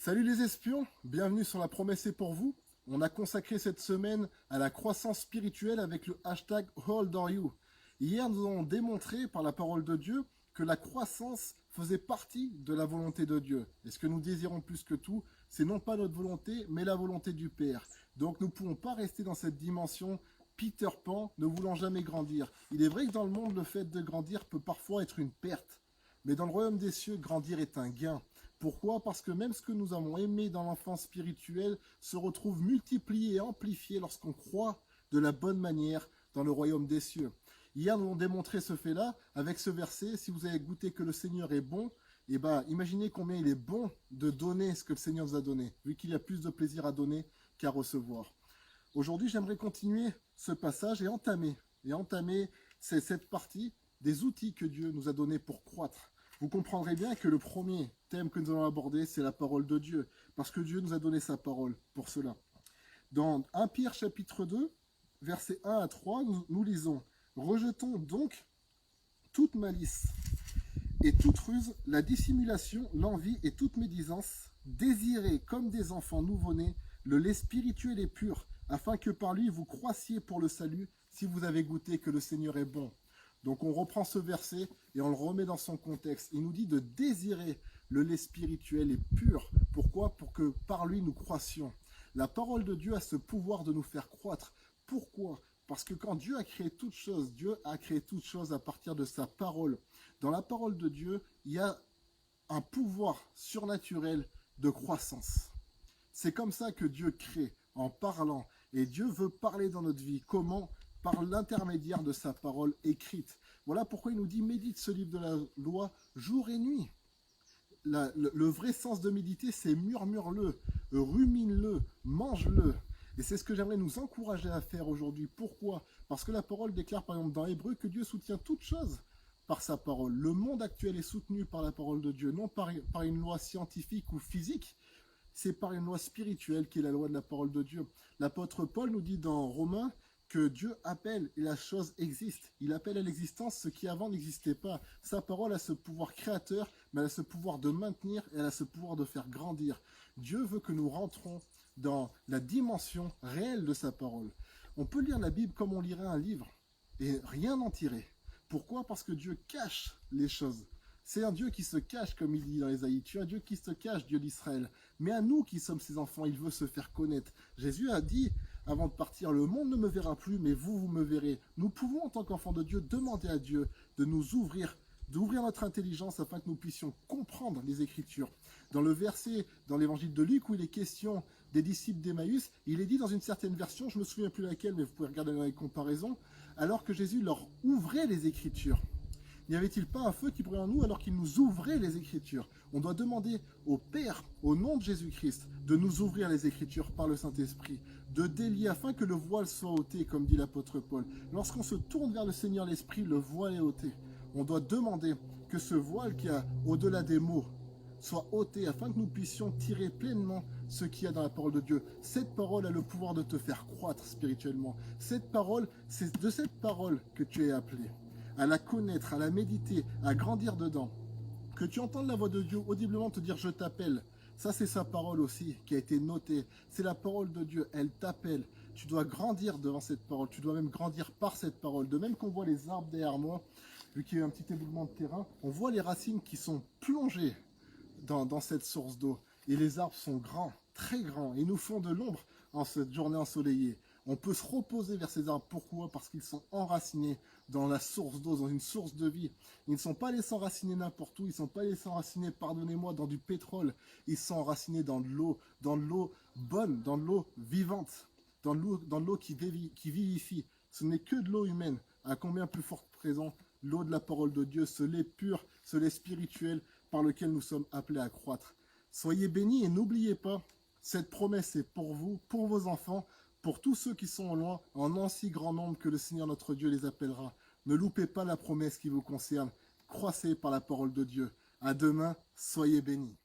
Salut les espions, bienvenue sur La Promesse est pour vous. On a consacré cette semaine à la croissance spirituelle avec le hashtag How old are you. Hier, nous avons démontré par la parole de Dieu que la croissance faisait partie de la volonté de Dieu. Et ce que nous désirons plus que tout, c'est non pas notre volonté, mais la volonté du Père. Donc nous ne pouvons pas rester dans cette dimension Peter Pan, ne voulant jamais grandir. Il est vrai que dans le monde, le fait de grandir peut parfois être une perte. Mais dans le royaume des cieux, grandir est un gain. Pourquoi? Parce que même ce que nous avons aimé dans l'enfance spirituelle se retrouve multiplié et amplifié lorsqu'on croit de la bonne manière dans le royaume des cieux. Hier, nous avons démontré ce fait-là avec ce verset. Si vous avez goûté que le Seigneur est bon, eh ben, imaginez combien il est bon de donner ce que le Seigneur nous a donné, vu qu'il y a plus de plaisir à donner qu'à recevoir. Aujourd'hui, j'aimerais continuer ce passage et entamer cette partie des outils que Dieu nous a donnés pour croître. Vous comprendrez bien que le premier thème que nous allons aborder, c'est la parole de Dieu, parce que Dieu nous a donné sa parole pour cela. Dans 1 Pierre chapitre 2, versets 1 à 3, nous lisons « Rejetons donc toute malice et toute ruse, la dissimulation, l'envie et toute médisance, désirez comme des enfants nouveau-nés le lait spirituel et pur, afin que par lui vous croissiez pour le salut, si vous avez goûté que le Seigneur est bon. » Donc on reprend ce verset et on le remet dans son contexte. Il nous dit de désirer le lait spirituel et pur. Pourquoi? Pour que par lui nous croissions. La parole de Dieu a ce pouvoir de nous faire croître. Pourquoi? Parce que quand Dieu a créé toutes choses, Dieu a créé toutes choses à partir de sa parole. Dans la parole de Dieu, il y a un pouvoir surnaturel de croissance. C'est comme ça que Dieu crée, en parlant. Et Dieu veut parler dans notre vie. Comment? Par l'intermédiaire de sa parole écrite. Voilà pourquoi il nous dit « Médite ce livre de la loi jour et nuit ». Le vrai sens de méditer, c'est murmure-le, rumine-le, mange-le. Et c'est ce que j'aimerais nous encourager à faire aujourd'hui. Pourquoi? Parce que la parole déclare par exemple dans Hébreu que Dieu soutient toute chose par sa parole. Le monde actuel est soutenu par la parole de Dieu, non par une loi scientifique ou physique, c'est par une loi spirituelle qui est la loi de la parole de Dieu. L'apôtre Paul nous dit dans Romains que Dieu appelle et la chose existe. Il appelle à l'existence ce qui avant n'existait pas. Sa parole a ce pouvoir créateur, mais elle a ce pouvoir de maintenir et elle a ce pouvoir de faire grandir. Dieu veut que nous rentrons dans la dimension réelle de sa parole. On peut lire la Bible comme on lirait un livre et rien en tirer. Pourquoi? Parce que Dieu cache les choses. C'est un Dieu qui se cache, comme il dit dans Ésaïe. Tu es un Dieu qui se cache, Dieu d'Israël. Mais à nous qui sommes ses enfants, il veut se faire connaître. Jésus a dit, avant de partir, le monde ne me verra plus, mais vous, vous me verrez. Nous pouvons, en tant qu'enfants de Dieu, demander à Dieu de nous ouvrir, d'ouvrir notre intelligence afin que nous puissions comprendre les Écritures. Dans le verset, dans l'évangile de Luc, où il est question des disciples d'Emmaüs, il est dit dans une certaine version, je ne me souviens plus laquelle, mais vous pouvez regarder dans les comparaisons, alors que Jésus leur ouvrait les Écritures. N'y avait-il pas un feu qui brûlait en nous alors qu'il nous ouvrait les Écritures? On doit demander au Père, au nom de Jésus-Christ, de nous ouvrir les Écritures par le Saint-Esprit, de délier afin que le voile soit ôté, comme dit l'apôtre Paul. Lorsqu'on se tourne vers le Seigneur l'Esprit, le voile est ôté. On doit demander que ce voile qui a au-delà des mots soit ôté afin que nous puissions tirer pleinement ce qu'il y a dans la parole de Dieu. Cette parole a le pouvoir de te faire croître spirituellement. Cette parole, c'est de cette parole que tu es appelé à la connaître, à la méditer, à grandir dedans. Que tu entendes la voix de Dieu audiblement te dire « je t'appelle ». Ça, c'est sa parole aussi qui a été notée. C'est la parole de Dieu, elle t'appelle. Tu dois grandir devant cette parole, tu dois même grandir par cette parole. De même qu'on voit les arbres derrière moi, vu qu'il y a eu un petit éboulement de terrain, on voit les racines qui sont plongées dans cette source d'eau. Et les arbres sont grands, très grands, et nous font de l'ombre en cette journée ensoleillée. On peut se reposer vers ces arbres. Pourquoi? Parce qu'ils sont enracinés dans la source d'eau, dans une source de vie. Ils ne sont pas laissés enraciner n'importe où, ils ne sont pas laissés enraciner, pardonnez-moi, dans du pétrole. Ils sont enracinés dans de l'eau bonne, dans de l'eau vivante, dans de l'eau qui vivifie. Ce n'est que de l'eau humaine. À combien plus forte présent l'eau de la parole de Dieu, ce lait pur, ce lait spirituel par lequel nous sommes appelés à croître. Soyez bénis et n'oubliez pas, cette promesse est pour vous, pour vos enfants, pour tous ceux qui sont au loin, en un si grand nombre que le Seigneur notre Dieu les appellera. Ne loupez pas la promesse qui vous concerne. Croissez par la parole de Dieu. À demain, soyez bénis.